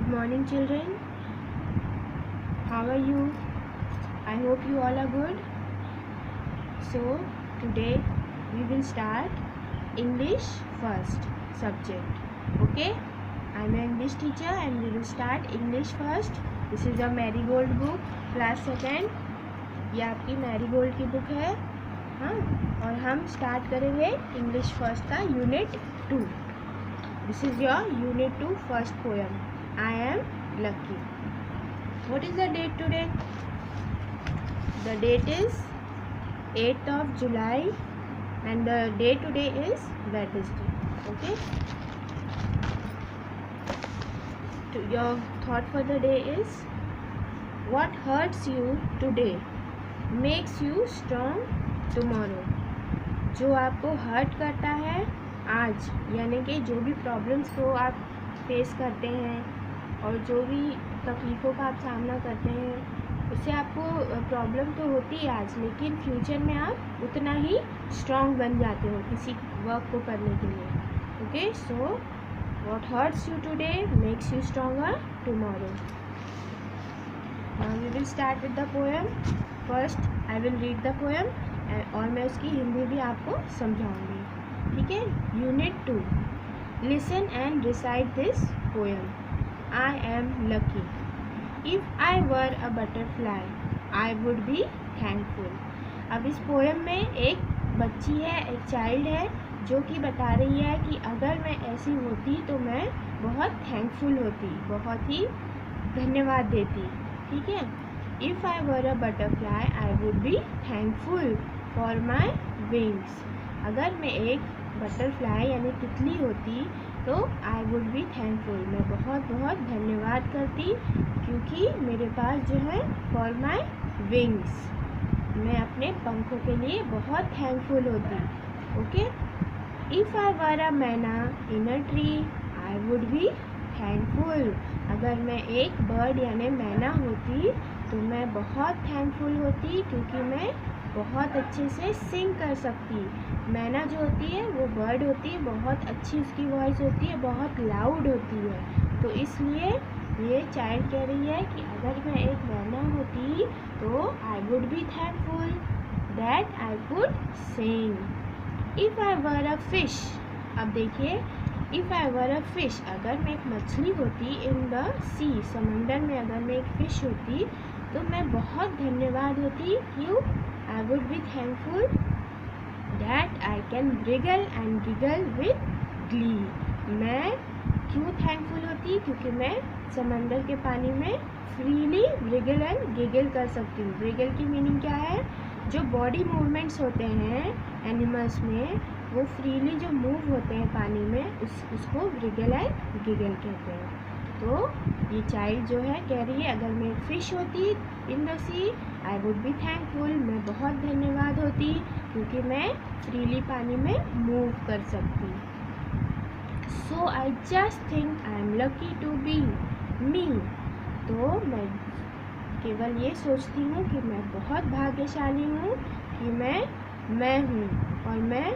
Good morning, children. How are you? I hope you all are good. So today we will start English first subject. Okay, I'm an English teacher and we will start English first. This is a Marigold book, class second. ये आपकी marigold की book है, हाँ, और हम start करेंगे English first का unit 2. This is your unit 2 first poem, I am lucky. What is the date today? The date is 8th of July and the day today is Wednesday. Okay. Your thought for the day is, what hurts you today makes you strong tomorrow. जो आपको hurt करता है आज, यानी कि जो भी problems को आप फेस करते हैं और जो भी तकलीफ़ों का आप सामना करते हैं, उससे आपको प्रॉब्लम तो होती है आज, लेकिन फ्यूचर में आप उतना ही स्ट्रॉन्ग बन जाते हो किसी वर्क को करने के लिए. Okay, so what hurts you today makes you stronger tomorrow. We will start with the poem. First I will read the poem और मैं उसकी हिंदी भी आपको समझाऊंगी. ठीक है. Unit 2. Listen and recite this poem. I am lucky. If I were a butterfly, I would be thankful. अब इस पोएम में एक बच्ची है, एक चाइल्ड है, जो कि बता रही है कि अगर मैं ऐसी होती तो मैं बहुत थैंकफुल होती, बहुत ही धन्यवाद देती. ठीक है. If I were a butterfly, I would be thankful for my wings. अगर मैं एक बटरफ्लाई यानी तितली होती तो आई वुड बी थैंकफुल, मैं बहुत बहुत धन्यवाद करती, क्योंकि मेरे पास जो है फॉर माई विंग्स, मैं अपने पंखों के लिए बहुत थैंकफुल होती. Okay. If I were a myna in a tree I would be thankful. अगर मैं एक बर्ड यानी मैना होती तो मैं बहुत थैंकफुल होती, क्योंकि मैं बहुत अच्छे से सिंग कर सकती. मैना जो होती है वो बर्ड होती है, बहुत अच्छी उसकी वॉइस होती है, बहुत लाउड होती है. तो इसलिए ये चाइल्ड कह रही है कि अगर मैं एक मैना होती तो आई would be thankful that I could sing. If I were a fish. अब देखिए, if I were a fish, अगर मैं एक मछली होती इन द सी, समंदर में अगर मैं एक फ़िश होती तो मैं बहुत धन्यवाद होती. क्यों? I would be thankful that I can wriggle and giggle with glee. मैं क्यों थैंकफुल होती? क्योंकि मैं समंदर के पानी में फ्रीली wriggle and giggle कर सकती हूँ. wriggle की मीनिंग क्या है? जो बॉडी मूवमेंट्स होते हैं एनिमल्स में, वो फ्रीली जो मूव होते हैं पानी में, उसको wriggle and giggle कहते हैं. तो ये चाइल्ड जो है कह रही है, अगर मैं फिश होती in the sea I would be thankful, मैं बहुत धन्यवाद होती, क्योंकि मैं फ्रीली पानी में मूव कर सकती. So I just think I am lucky to be me. तो मैं केवल ये सोचती हूँ कि मैं बहुत भाग्यशाली हूँ कि मैं हूँ, और मैं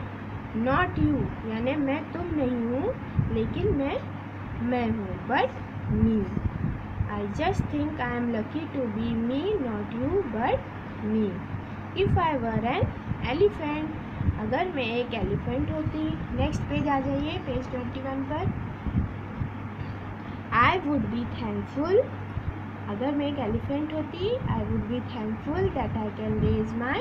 नॉट यू, यानी मैं तुम नहीं हूँ, लेकिन मैं हूँ, but me. I just think I am lucky to be me, not you, but me. If I were an elephant, अगर मैं एक एलिफेंट होती. नेक्स्ट पेज आ जाइए, पेज 21 पर. I would be thankful. अगर मैं एक एलिफेंट होती, I would be thankful that I can raise my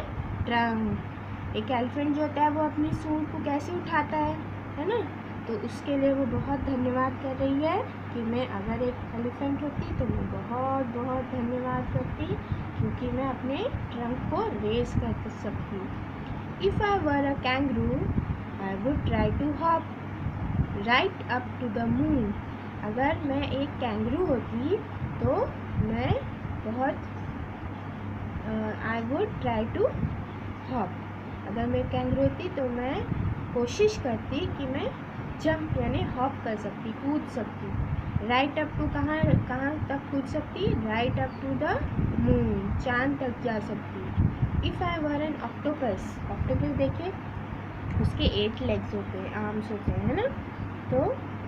trunk. एक एलिफेंट जो होता है वो अपनी सूंड को कैसे उठाता है ना? तो उसके लिए वो बहुत धन्यवाद कर रही है कि मैं अगर एक एलिफेंट होती तो मैं बहुत बहुत धन्यवाद करती, क्योंकि मैं अपने ट्रंक को रेस कर सकती. If I were a kangaroo I would try to hop right up to the moon. अगर मैं एक कैंगरू होती तो मैं बहुत I would try to hop. अगर मैं कैंगरू होती तो मैं कोशिश करती कि मैं जंप यानी हॉप कर सकती, कूद सकती. राइट अप टू कहाँ तक कूद सकती? Right up to the moon, चांद तक जा सकती. If I were an octopus. Octopus देखिए, उसके 8 लेग्स होते हैं, आर्म्स होते हैं, है ना? तो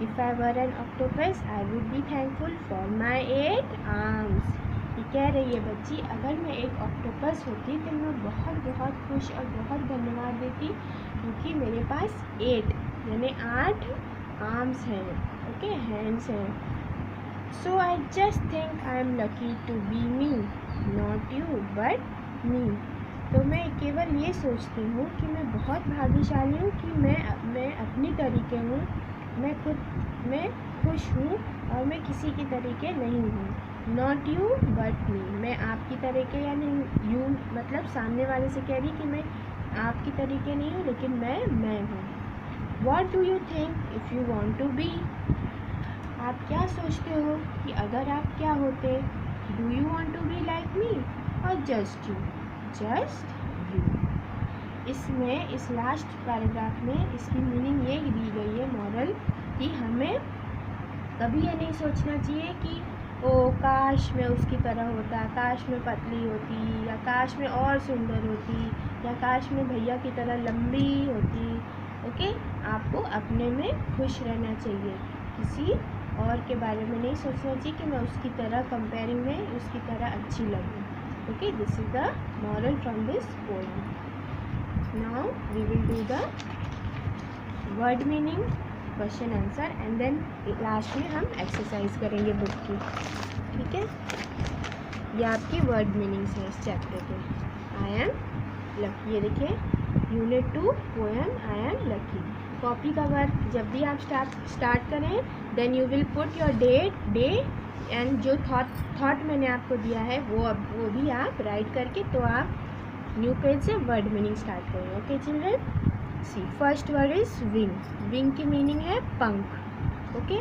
if I were an octopus I would be thankful for my 8 arms. ये कह रही है बच्ची, अगर मैं एक ऑक्टोपस होती तो मैं बहुत बहुत खुश और बहुत धन्यवाद देती क्योंकि मेरे पास 8 यानी 8 आर्म्स हैं, ओके, हैंड्स हैं। So I just think I am lucky to be me, not you but me. तो मैं केवल ये सोचती हूँ कि मैं बहुत भाग्यशाली हूँ कि मैं अपनी तरीके हूँ, मैं खुश हूँ और मैं किसी की तरीके नहीं हूँ। नॉट यू बट मी, मैं आपकी तरीके या नहीं, यू मतलब सामने वाले से कह रही कि मैं आपकी तरीके नहीं हूँ लेकिन मैं हूँ। What do you think if you want to be, आप क्या सोचते हो कि अगर आप क्या होते? Do you want to be like me और जस्ट यू, जस्ट यू। इसमें इस लास्ट पैराग्राफ में इसकी मीनिंग ये दी गई है, मॉरल, कि हमें कभी ये नहीं सोचना चाहिए कि ओ काश मैं उसकी तरह होता, काश मैं पतली होती, या काश मैं और सुंदर होती, या काश मैं भैया की तरह लंबी होती। ओके, आपको अपने में खुश रहना चाहिए, किसी और के बारे में नहीं सोचना चाहिए कि मैं उसकी तरह कंपेयरिंग में उसकी तरह अच्छी लगूँ। Okay, this is the moral from this poem. Now we will do the word meaning, question answer and then last में हम एक्सरसाइज करेंगे बुक की। ठीक है, ये आपकी वर्ड मीनिंग्स है इस चैप्टर के। आई एम लकी, ये देखिए unit 2 poem I am lucky. Copy का वर्क जब भी आप स्टार्ट करें then you will put your day and जो थॉट मैंने आपको दिया है वो भी आप राइट करके तो आप न्यू पेज से वर्ड मीनिंग स्टार्ट करें। Okay children, see first word is wing. Wing की मीनिंग है पंख। ओके,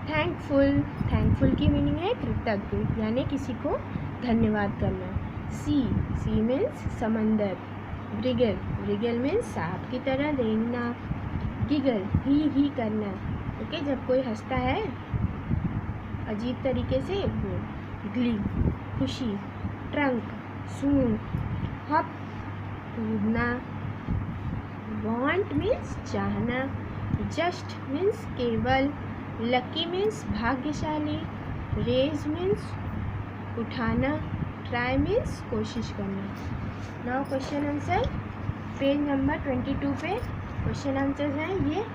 थैंकफुल, थैंकफुल की मीनिंग है कृतज्ञ यानी किसी को धन्यवाद करना। सी मीन्स समंदर। ब्रिगल, ब्रिगल मीन्स सांप की तरह रेंगना। गिगल, ही करना। ओके, जब कोई हंसता है अजीब तरीके से वो। ग्ली, खुशी। ट्रंक, सूंड। हॉप, कूदना। वांट मीन्स चाहना। जस्ट मीन्स केवल। लकी मीन्स भाग्यशाली। रेज मीन्स उठाना। ट्राई मीन्स कोशिश करना। Now question answer, page number 22 पे क्वेश्चन आंसर्स हैं ये।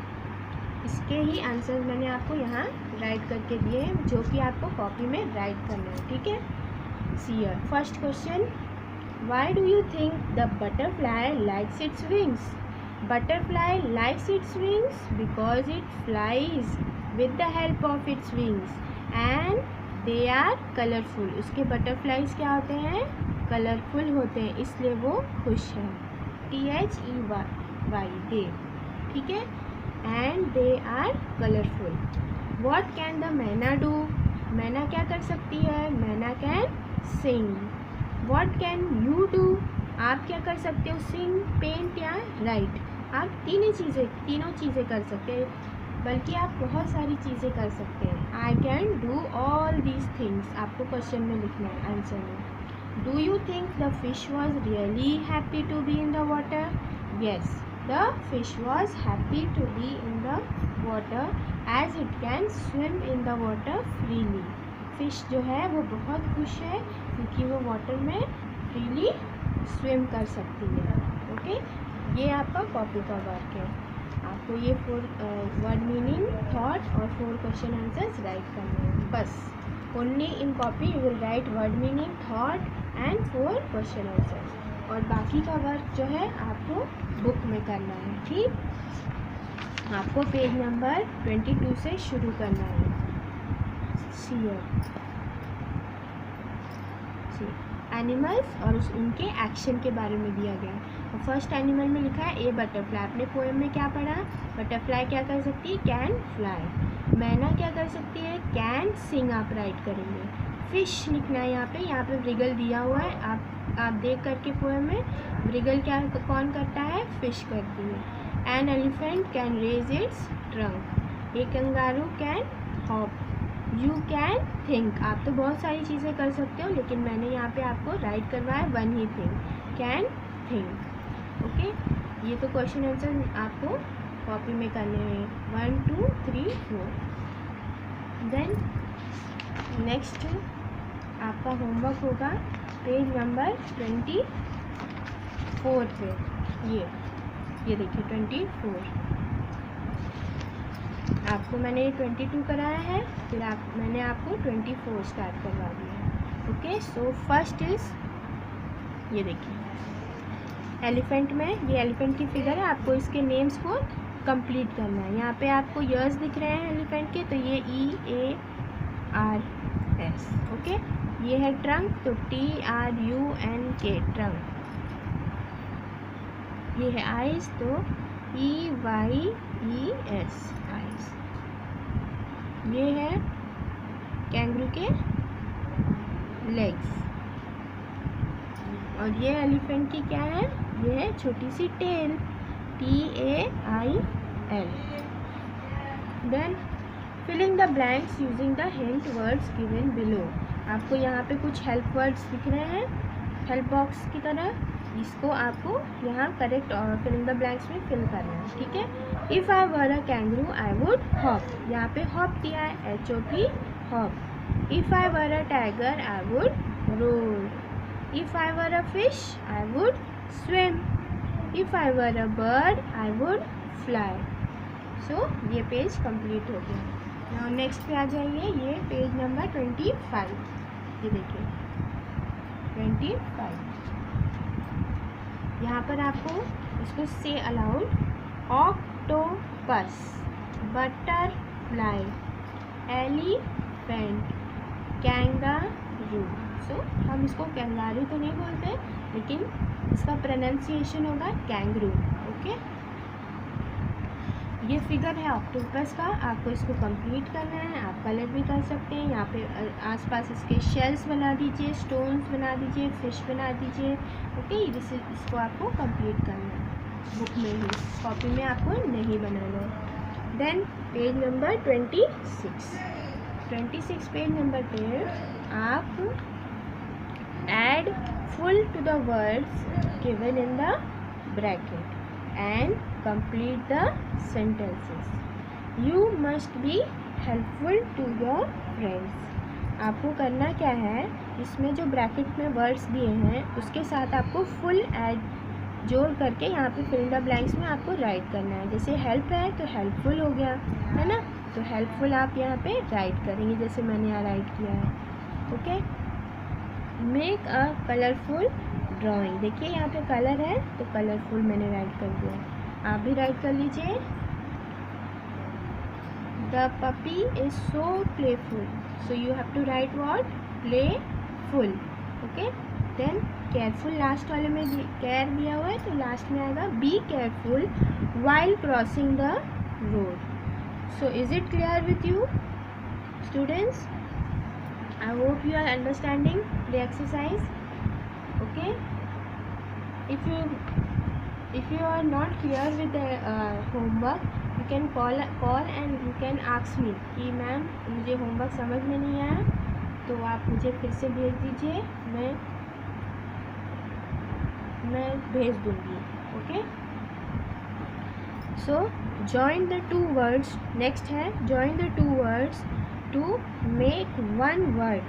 इसके ही आंसर्स मैंने आपको यहाँ राइट करके दिए हैं जो कि आपको कॉपी में राइट करना है। ठीक है, see first question, why do you think the butterfly likes its wings? Butterfly likes its wings because it flies with the help of its wings and they are colorful. उसके butterflies क्या होते हैं? Colourful होते हैं, इसलिए वो खुश हैं। THEY, they, ठीक है, and they are colorful. What can the मैना do? मैना क्या कर सकती है? मैना can sing. What can you do? आप क्या कर सकते हो? सिंग, पेंट या राइट। आप तीनों चीज़ें कर सकते हैं, बल्कि आप बहुत सारी चीज़ें कर सकते हैं। I can do all these things आपको क्वेश्चन में लिखना है आंसर में। Do you think the fish was really happy to be in the water? Yes, the fish was happy to be in the water as it can swim in the water freely. Fish जो है वो बहुत खुश है क्योंकि वो water में freely swim कर सकती है। ओके, ये आपका कॉपी का वर्क है। आपको ये 4 वर्ड मीनिंग, थॉट और 4 क्वेश्चन आंसर्स राइट करने हैं बस। Only in copy you will write word meaning, thought and 4 question answers, और बाकी का वर्क जो है आपको बुक में करना है। ठीक, आपको पेज नंबर 22 से शुरू करना है। एनिमल्स और उनके एक्शन के बारे में दिया गया है। फर्स्ट एनिमल में लिखा है ए बटरफ्लाई। अपने पोएम में क्या पढ़ा? बटरफ्लाई क्या कर सकती है? Can fly. मैना क्या कर सकती है? Can sing. आप राइट करेंगे। फिश लिखना है यहाँ पे ब्रिगल दिया हुआ है, आप देख करके पोएम में ब्रिगल क्या कौन करता है? फिश करती है। An elephant can raise its trunk. A kangaroo can hop. You can think. आप तो बहुत सारी चीज़ें कर सकते हो लेकिन मैंने यहाँ पे आपको राइट करवाया one he thing, can think. Okay, ये तो क्वेश्चन आंसर आपको कॉपी में करने हैं 1 2 3 4। देन नेक्स्ट आपका होमवर्क होगा पेज नंबर 24 पे। ये देखिए 24 आपको मैंने 22 कराया है, फिर मैंने आपको 24 स्टार्ट करवा दिया। ओके, सो फर्स्ट इज ये देखिए एलिफेंट में, ये एलिफेंट की फिगर है, आपको इसके नेम्स को कंप्लीट करना है। यहाँ पे आपको ईयर्स दिख रहे हैं एलिफेंट के, तो ये EARS। ओके, ये है ट्रंक, तो TRUNK ट्रंक। ये है आइज, तो EYES आइज। ये है कैंगरू के लेग्स, और ये एलिफेंट की क्या है, ये है छोटी सी tail, TAIL। Then filling the blanks using the hint words given below. आपको यहाँ पे कुछ हेल्प वर्ड्स दिख रहे हैं हेल्प बॉक्स की तरह, इसको आपको यहाँ करेक्ट और फिलिंग द ब्लैंक्स में फिल करना है। ठीक है, if I were a kangaroo I would hop, यहाँ पे हॉप दिया है HOP hop. If I were a tiger I would roar. If I were a fish I would swim. If I were a bird I would fly. So ये page complete हो गया। Now next पे आ जाइए, ये page number 25। ये देखिए 25, यहाँ पर आपको इसको से aloud octopus, butterfly, elephant, kangaroo. So हम इसको कैंगारू तो नहीं बोलते, लेकिन इसका प्रोनाउंसिएशन होगा कैंगरू। ओके, ये फिगर है ऑक्टोपस का, आपको इसको कंप्लीट करना है। आप कलर भी कर सकते हैं, यहाँ पे आसपास इसके शेल्स बना दीजिए, स्टोन्स बना दीजिए, फिश बना दीजिए। ओके, इसको आपको कंप्लीट करना है बुक में ही, कॉपी में आपको नहीं बनाना है। Then page number 26 page number पे आप add ful to the words given in the bracket and complete the sentences. You must be helpful to your friends. आपको करना क्या है, इसमें जो ब्रैकेट में वर्ड्स दिए हैं उसके साथ आपको फुल ऐड जोड़ करके यहाँ पे फिल द ब्लैंक्स में आपको राइट करना है। जैसे हेल्प है तो हेल्पफुल हो गया, है ना, तो हेल्पफुल आप यहाँ पे राइट करेंगे, जैसे मैंने यहाँ राइट किया है। Okay, make a colourful drawing, देखिए यहाँ पे कलर है तो कलरफुल मैंने राइट कर दिया, आप भी राइट कर लीजिए। The puppy is so playful, so you have to write what, playful. Okay, then careful last वाले में केयर दिया हुआ है, तो लास्ट में आएगा be careful while crossing the road. So is it clear with you students? I hope you are understanding the exercise. Okay, if you are not clear with the homework, you can call and you can ask me कि ma'am मुझे homework समझ में नहीं आया, तो आप मुझे फिर से भेज दीजिए, मैं भेज दूँगी। Okay, so join the two words, next है join the two words to make one word।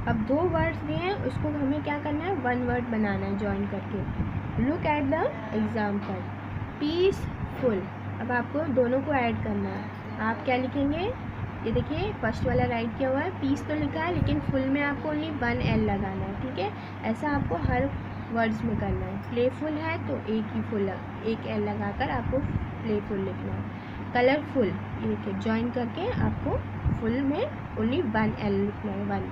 अब दो वर्ड्स दिए हैं, उसको हमें क्या करना है, वन वर्ड बनाना है ज्वाइन करके। Look at the example, peaceful. अब आपको दोनों को ऐड करना है, आप क्या लिखेंगे, ये देखिए फर्स्ट वाला राइट किया हुआ है, पीस तो लिखा है लेकिन फुल में आपको ओनली 1 L लगाना है। ठीक है, ऐसा आपको हर वर्ड्स में करना है। प्लेफुल है तो एक L लगाकर आपको प्लेफुल लिखना है। कलरफुल, ये देखिए ज्वाइन करके आपको फुल में ओनली 1 L लिखना है, 1।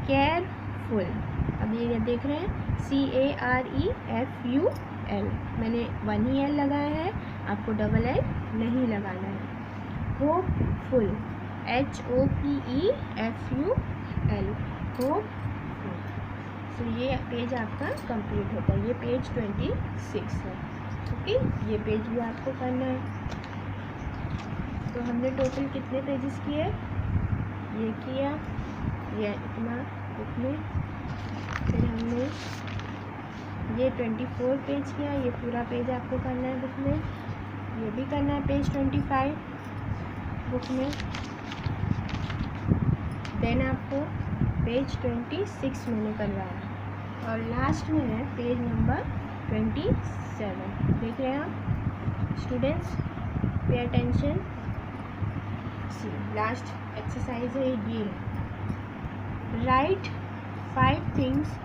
केयरफुल, अब ये देख रहे हैं CAREFUL, मैंने 1 ही L लगाया है, आपको डबल L नहीं लगाना है। Hopeful, HOPEFUL, hopeful. तो ये पेज आपका कंप्लीट होता है, ये पेज 26 है। ओके, ये पेज भी आपको करना है। तो हमने टोटल कितने पेजेस किए, ये किया, ये इतना बुक में, फिर हमने ये 24 पेज किया, ये पूरा पेज आपको करना है बुक में। ये भी करना है पेज 25 बुक में। देन आपको पेज 26 मैंने करवाया और लास्ट में है पेज नंबर 27। देख रहे हैं आप students, pay attention. Last exercise है ये, right 5 things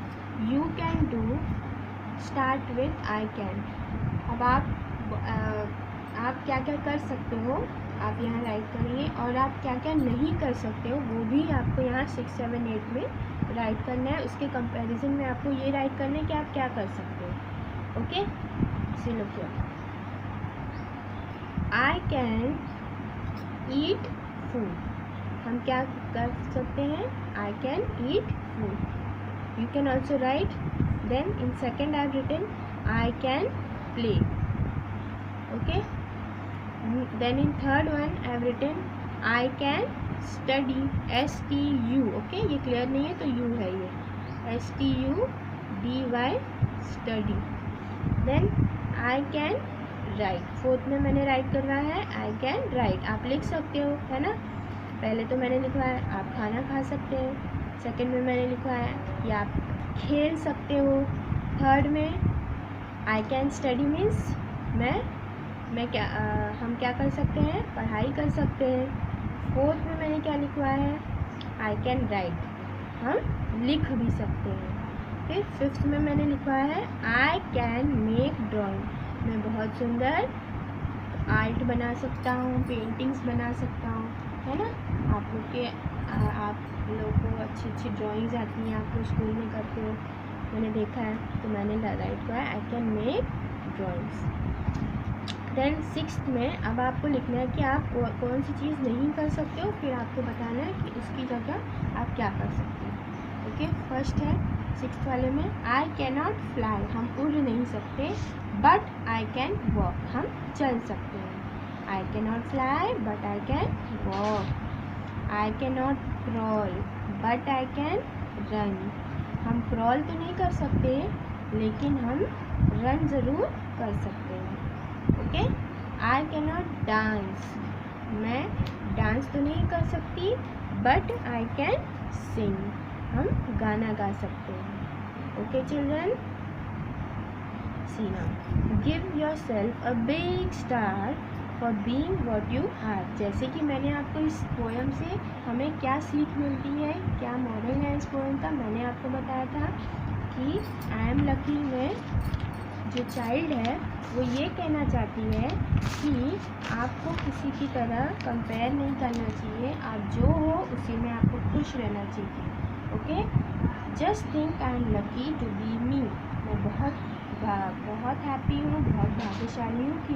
you can do start with I can. अब आप क्या क्या कर सकते हो आप यहाँ राइट करिए, और आप क्या क्या नहीं कर सकते हो वो भी आपको यहाँ 6, 7, 8 में राइट करना है। उसके कंपैरिजन में आपको ये राइट करना है कि आप क्या कर सकते हो। Okay, see look here, I can eat food. हम क्या कर सकते हैं, I can eat food. You can also write. Then in second I have written I can play. Okay, then in third one I have written I can study, STU। okay, ये clear नहीं है तो U है, ये STUDY study। then I can write, fourth में मैंने right करना है I can write। आप लिख सकते हो, है ना। पहले तो मैंने लिखा है आप खाना खा सकते हैं, सेकंड में मैंने लिखा है या आप खेल सकते हो, थर्ड में I can study मीन्स मैं क्या हम क्या कर सकते हैं, पढ़ाई कर सकते हैं। फोर्थ में मैंने क्या लिखा है, आई कैन राइट, हम लिख भी सकते हैं। फिर फिफ्थ में मैंने लिखा है आई कैन मेक ड्राइंग, मैं बहुत सुंदर आर्ट बना सकता हूँ, पेंटिंग्स बना सकता हूँ, है ना। आप लोग को अच्छी अच्छी ड्राइंग्स आती हैं, आप लोग स्कूल में करते हो, मैंने देखा है, तो मैंने राइट किया है I can make drawings. Then sixth में अब आपको लिखना है कि आप कौन सी चीज़ नहीं कर सकते हो, फिर आपको बताना है कि उसकी जगह आप क्या कर सकते हो। ओके, फर्स्ट है सिक्स्थ वाले में आई कैन नॉट फ्लाई, हम उड़ नहीं सकते, बट आई कैन वॉक, हम चल सकते हैं। I can not fly but I can walk. I can not crawl but I can run, हम क्रॉल तो नहीं कर सकते लेकिन हम रन ज़रूर कर सकते हैं। Okay, I can not dance, मैं डांस तो नहीं कर सकती, बट आई कैन सिंग, हम गाना गा सकते हैं। Okay children, see now, give yourself a big star for being what you are. जैसे कि मैंने आपको इस पोएम से हमें क्या सीख मिलती है, क्या मॉरल है इस पोएम का, मैंने आपको बताया था कि आई एम लकी में जो चाइल्ड है वो ये कहना चाहती है कि आपको किसी की तरह कंपेयर नहीं करना चाहिए, आप जो हो उसी में आपको खुश रहना चाहिए। Okay, just think I am lucky to be me, मैं बहुत हैप्पी हूँ, बहुत भाग्यशाली हूँ कि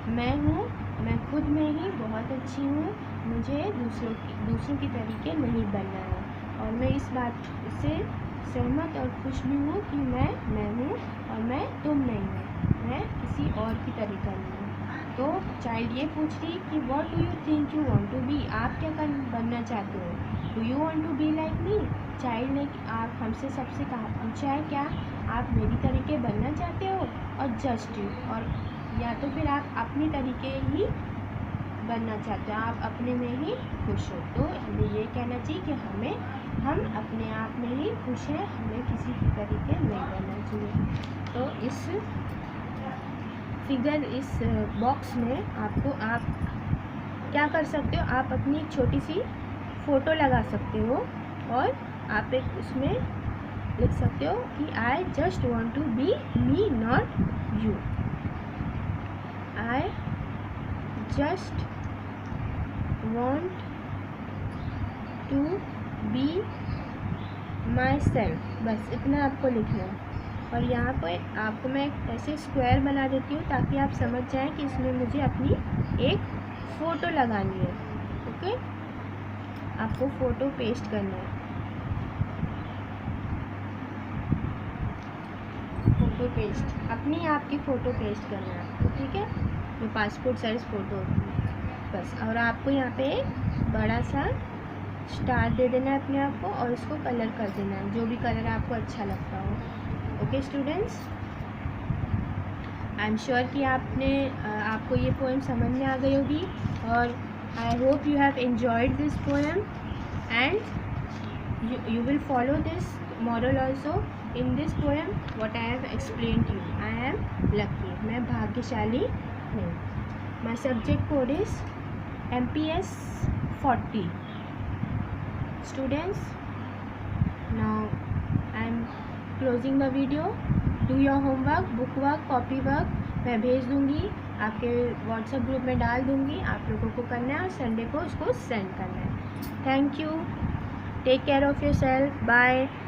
मैं हूँ, मैं खुद में ही बहुत अच्छी हूँ, मुझे दूसरों की तरीके नहीं बनना है, और मैं इस बात से सहमत और खुश भी हूँ कि मैं हूँ और मैं तुम नहीं हो, मैं किसी और की तरीका नहीं हूँ। तो चाइल्ड ये पूछ रही कि what do you think you want to be, आप क्या बनना चाहते हो, do you want to be like me. Child ने आप हमसे सबसे पूछा है क्या आप मेरी तरीके बनना चाहते हो, और जस्ट यू, और या तो फिर आप अपने तरीके ही बनना चाहते हो, आप अपने में ही खुश हो। तो हमें ये कहना चाहिए कि हम अपने आप में ही खुश हैं, हमें किसी की तरीके नहीं बनना चाहिए। तो इस फिगर, इस बॉक्स में आप क्या कर सकते हो, आप अपनी एक छोटी सी फ़ोटो लगा सकते हो, और आप एक उसमें लिख सकते हो कि I just want to be me not you, I just want to be myself, बस इतना आपको लिखना है। और यहाँ पे आपको मैं ऐसे स्क्वायर बना देती हूँ ताकि आप समझ जाएं कि इसमें मुझे अपनी एक फ़ोटो लगानी है। ओके, आपको फ़ोटो पेस्ट करना है, फ़ोटो पेस्ट, अपनी आपकी फ़ोटो पेस्ट करना है आपको, ठीक है, जो पासपोर्ट साइज़ फ़ोटो होती है बस। और आपको यहाँ पे बड़ा सा स्टार दे देना है अपने आप को, और इसको कलर कर देना है, जो भी कलर आपको अच्छा लगता हो। Okay students, I am sure कि आप आपको ये पोएम समझ में आ गई होगी और आई hope you have enjoyed this poem and you will follow this moral also in this poem what I have explained to you. I am lucky, मैं भाग्यशाली हूँ. My subject code is MPS 40. Students, now I am closing the video. Do your homework, book work, copy work मैं भेज दूँगी, आपके WhatsApp group में डाल दूँगी. आप लोगों को करना है और संडे को उसको सेंड करना है. Thank you. Take care of yourself. Bye.